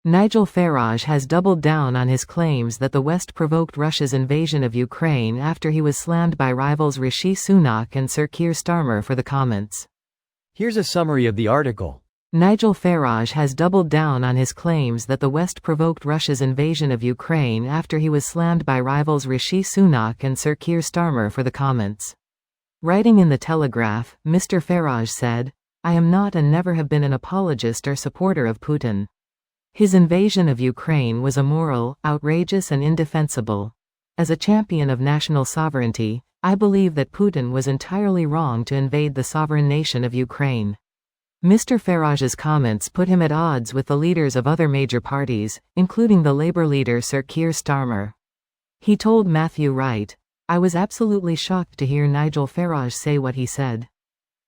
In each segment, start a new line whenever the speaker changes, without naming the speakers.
Nigel Farage has doubled down on his claims that the West provoked Russia's invasion of Ukraine after he was slammed by rivals Rishi Sunak and Sir Keir Starmer for the comments.
Here's a summary of the article.
Nigel Farage has doubled down on his claims that the West provoked Russia's invasion of Ukraine after he was slammed by rivals Rishi Sunak and Sir Keir Starmer for the comments. Writing in The Telegraph, Mr. Farage said, "I am not and never have been an apologist or supporter of Putin. His invasion of Ukraine was immoral, outrageous and indefensible. As a champion of national sovereignty, I believe that Putin was entirely wrong to invade the sovereign nation of Ukraine." Mr. Farage's comments put him at odds with the leaders of other major parties, including the Labour leader Sir Keir Starmer. He told Matthew Wright, "I was absolutely shocked to hear Nigel Farage say what he said.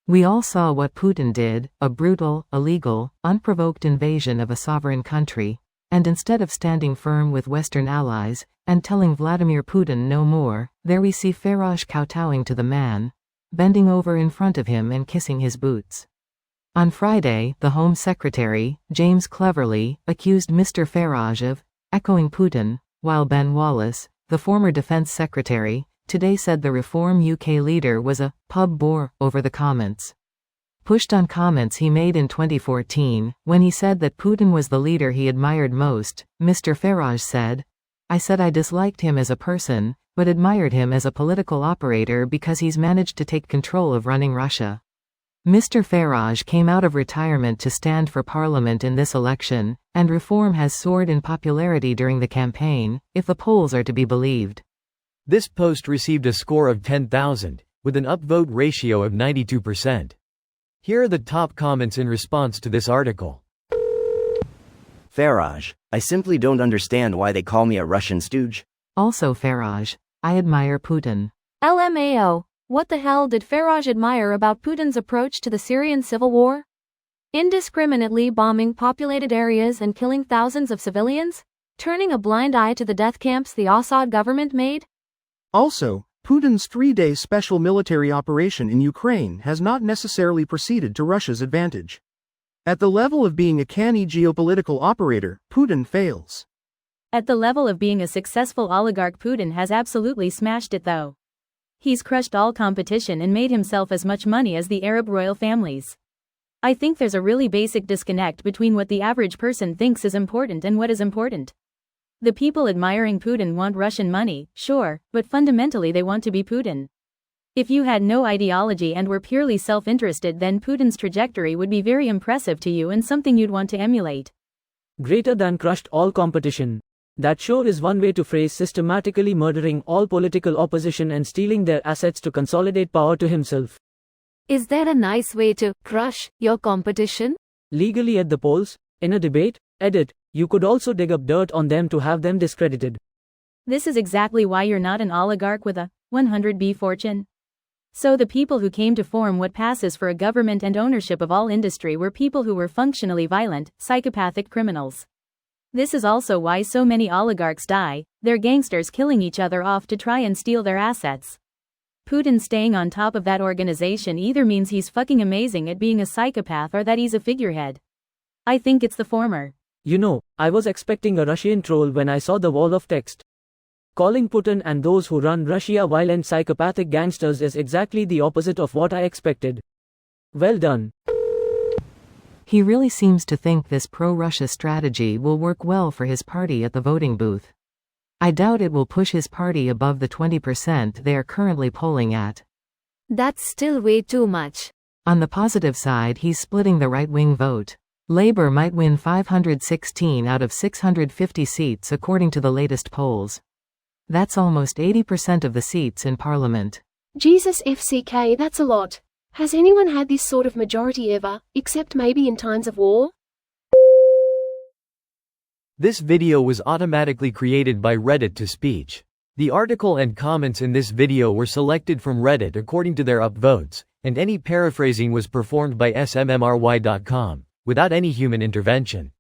We all saw what Putin did, a brutal, illegal, unprovoked invasion of a sovereign country, and instead of standing firm with Western allies, and telling Vladimir Putin no more, there we see Farage kowtowing to the man, bending over in front of him and kissing his boots." On Friday, the Home Secretary, James Cleverly, accused Mr. Farage of echoing Putin, while Ben Wallace, the former Defence Secretary, today said the Reform UK leader was a pub bore over the comments. Pushed on comments he made in 2014, when he said that Putin was the leader he admired most, Mr. Farage said, "I said I disliked him as a person, but admired him as a political operator because he's managed to take control of running Russia." Mr. Farage came out of retirement to stand for Parliament in this election, and Reform has soared in popularity during the campaign, if the polls are to be believed.
This post received a score of 10,000, with an upvote ratio of 92%. Here are the top comments in response to this article.
Farage, I simply don't understand why they call me a Russian stooge.
Also Farage, I admire Putin.
LMAO. What the hell did Farage admire about Putin's approach to the Syrian civil war? Indiscriminately bombing populated areas and killing thousands of civilians? Turning a blind eye to the death camps the Assad government made?
Also, Putin's three-day special military operation in Ukraine has not necessarily proceeded to Russia's advantage. At the level of being a canny geopolitical operator, Putin fails.
At the level of being a successful oligarch, Putin has absolutely smashed it though. He's crushed all competition and made himself as much money as the Arab royal families. I think there's a really basic disconnect between what the average person thinks is important and what is important. The people admiring Putin want Russian money, sure, but fundamentally they want to be Putin. If you had no ideology and were purely self-interested, then Putin's trajectory would be very impressive to you and something you'd want to emulate.
Greater than crushed all competition. That sure is one way to phrase systematically murdering all political opposition and stealing their assets to consolidate power to himself.
Is there a nice way to crush your competition?
Legally at the polls, in a debate, edit, you could also dig up dirt on them to have them discredited.
This is exactly why you're not an oligarch with a 100B fortune. So the people who came to form what passes for a government and ownership of all industry were people who were functionally violent, psychopathic criminals. This is also why so many oligarchs die, they're gangsters killing each other off to try and steal their assets. Putin staying on top of that organization either means he's fucking amazing at being a psychopath or that he's a figurehead. I think it's the former.
You know, I was expecting a Russian troll when I saw the wall of text. Calling Putin and those who run Russia violent psychopathic gangsters is exactly the opposite of what I expected. Well done.
He really seems to think this pro-Russia strategy will work well for his party at the voting booth. I doubt it will push his party above the 20% they are currently polling at.
That's still way too much.
On the positive side, he's splitting the right-wing vote. Labour might win 516 out of 650 seats according to the latest polls. That's almost 80% of the seats in Parliament.
Jesus FCK, that's a lot. Has anyone had this sort of majority ever, except maybe in times of war?
This video was automatically created by Reddit to speech. The article and comments in this video were selected from Reddit according to their upvotes, and any paraphrasing was performed by smmry.com, without any human intervention.